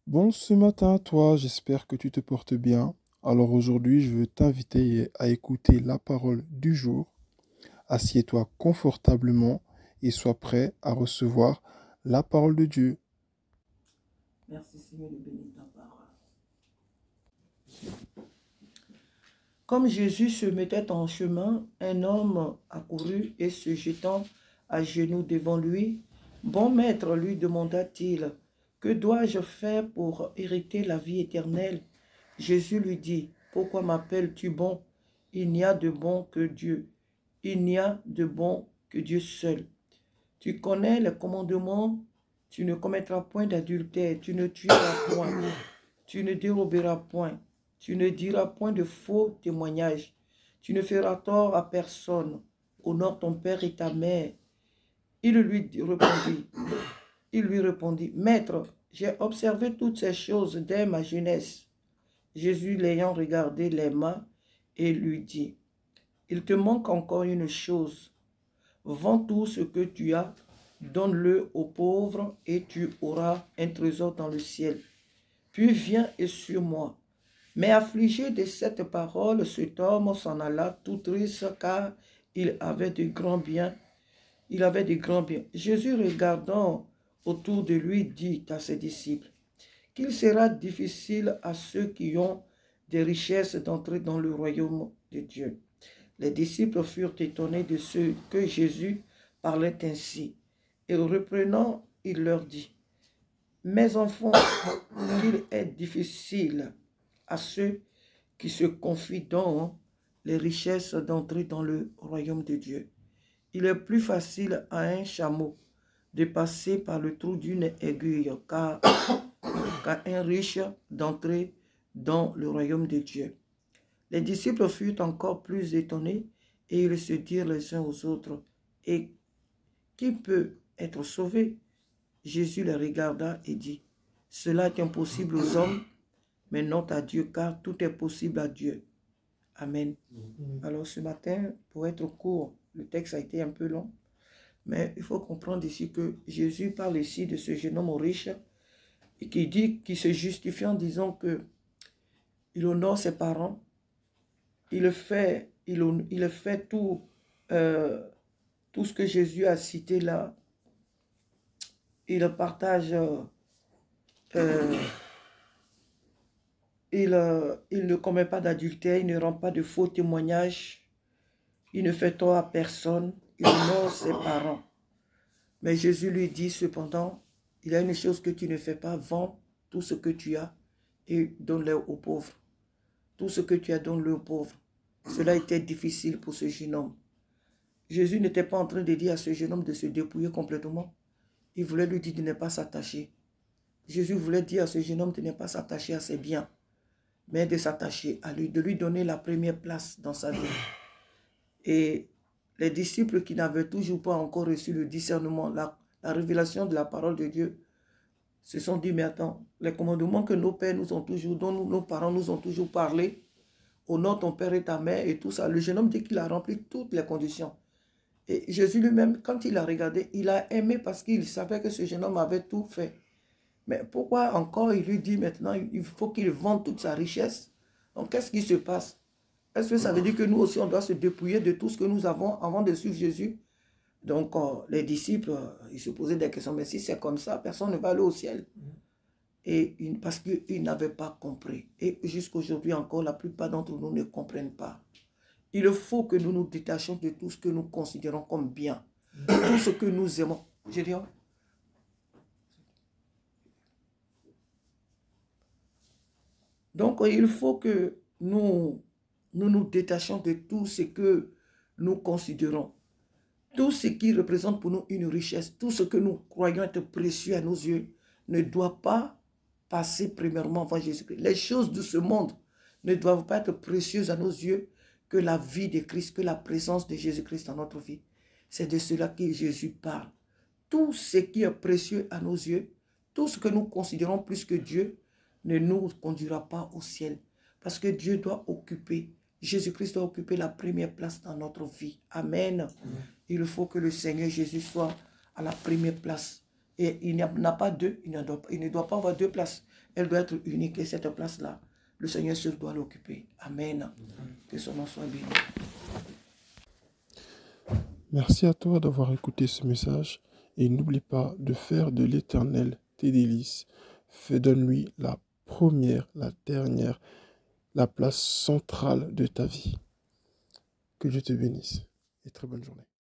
Bon, ce matin à toi, j'espère que tu te portes bien. Alors aujourd'hui, je veux t'inviter à écouter la parole du jour. Assieds-toi confortablement et sois prêt à recevoir la parole de Dieu. Merci Seigneur de bénir ta parole. Comme Jésus se mettait en chemin, un homme accourut et se jetant à genoux devant lui, bon maître, lui demanda-t-il, que dois-je faire pour hériter la vie éternelle? Jésus lui dit, pourquoi m'appelles-tu bon? Il n'y a de bon que Dieu. Il n'y a de bon que Dieu seul. Tu connais les commandements, tu ne commettras point d'adultère, tu ne tueras point, tu ne déroberas point, tu ne diras point de faux témoignages, tu ne feras tort à personne, honore ton père et ta mère. Il lui répondit, Maître, j'ai observé toutes ces choses dès ma jeunesse. Jésus l'ayant regardé les mains et lui dit, il te manque encore une chose. Vends tout ce que tu as, donne-le aux pauvres et tu auras un trésor dans le ciel. Puis viens et suis-moi. Mais affligé de cette parole, cet homme s'en alla tout triste car il avait de grands biens. Il avait de grands biens. Jésus, regardant autour de lui, dit à ses disciples qu'il sera difficile à ceux qui ont des richesses d'entrer dans le royaume de Dieu. Les disciples furent étonnés de ce que Jésus parlait ainsi. Et reprenant, il leur dit, mes enfants, qu'il est difficile à ceux qui se confient dans les richesses d'entrer dans le royaume de Dieu. Il est plus facile à un chameau de passer par le trou d'une aiguille qu'à un riche d'entrer dans le royaume de Dieu. Les disciples furent encore plus étonnés et ils se dirent les uns aux autres, « Et qui peut être sauvé ?» Jésus les regarda et dit, « Cela est impossible aux hommes, mais non à Dieu, car tout est possible à Dieu. » Amen. Alors ce matin, pour être court, le texte a été un peu long, mais il faut comprendre ici que Jésus parle ici de ce jeune homme riche et qui se justifie en disant que il honore ses parents, il fait tout ce que Jésus a cité là. Il partage, il ne commet pas d'adultère, il ne rend pas de faux témoignages, il ne fait tort à personne, il honore ses parents. Mais Jésus lui dit cependant, il y a une chose que tu ne fais pas, vends tout ce que tu as et donne-le aux pauvres. Tout ce que tu as, donne-le aux pauvres. Cela était difficile pour ce jeune homme. Jésus n'était pas en train de dire à ce jeune homme de se dépouiller complètement. Il voulait lui dire de ne pas s'attacher. Jésus voulait dire à ce jeune homme de ne pas s'attacher à ses biens, mais de s'attacher à lui, de lui donner la première place dans sa vie. Et les disciples qui n'avaient toujours pas encore reçu le discernement, la révélation de la parole de Dieu, se sont dit, mais attends, les commandements que nos pères nous ont toujours, dont nos parents nous ont toujours parlé, honore ton père et ta mère et tout ça. Le jeune homme dit qu'il a rempli toutes les conditions. Et Jésus lui-même, quand il a regardé, il a aimé parce qu'il savait que ce jeune homme avait tout fait. Mais pourquoi encore il lui dit maintenant, il faut qu'il vende toute sa richesse? Donc qu'est-ce qui se passe? Est-ce que ça veut dire que nous aussi, on doit se dépouiller de tout ce que nous avons avant de suivre Jésus? Donc les disciples, ils se posaient des questions, mais si c'est comme ça, personne ne va aller au ciel. Et parce qu'ils n'avaient pas compris. Et jusqu'aujourd'hui encore, la plupart d'entre nous ne comprennent pas. Il faut que nous nous détachions de tout ce que nous considérons comme bien. Tout ce que nous aimons. Je dis, donc, il faut que nous détachions de tout ce que nous considérons. Tout ce qui représente pour nous une richesse, tout ce que nous croyons être précieux à nos yeux, ne doit pas passer premièrement avant Jésus-Christ. Les choses de ce monde ne doivent pas être précieuses à nos yeux que la vie de Christ, que la présence de Jésus-Christ dans notre vie. C'est de cela que Jésus parle. Tout ce qui est précieux à nos yeux, tout ce que nous considérons plus que Dieu, ne nous conduira pas au ciel. Parce que Dieu doit occuper, Jésus-Christ doit occuper la première place dans notre vie. Amen. Il faut que le Seigneur Jésus soit à la première place Et il n'y en a pas deux, il ne doit pas avoir deux places. Elle doit être unique et cette place-là, le Seigneur seul doit l'occuper. Amen. Que son nom soit béni. Merci à toi d'avoir écouté ce message et n'oublie pas de faire de l'Éternel tes délices. Donne-lui la première, la dernière, la place centrale de ta vie. Que Dieu te bénisse et très bonne journée.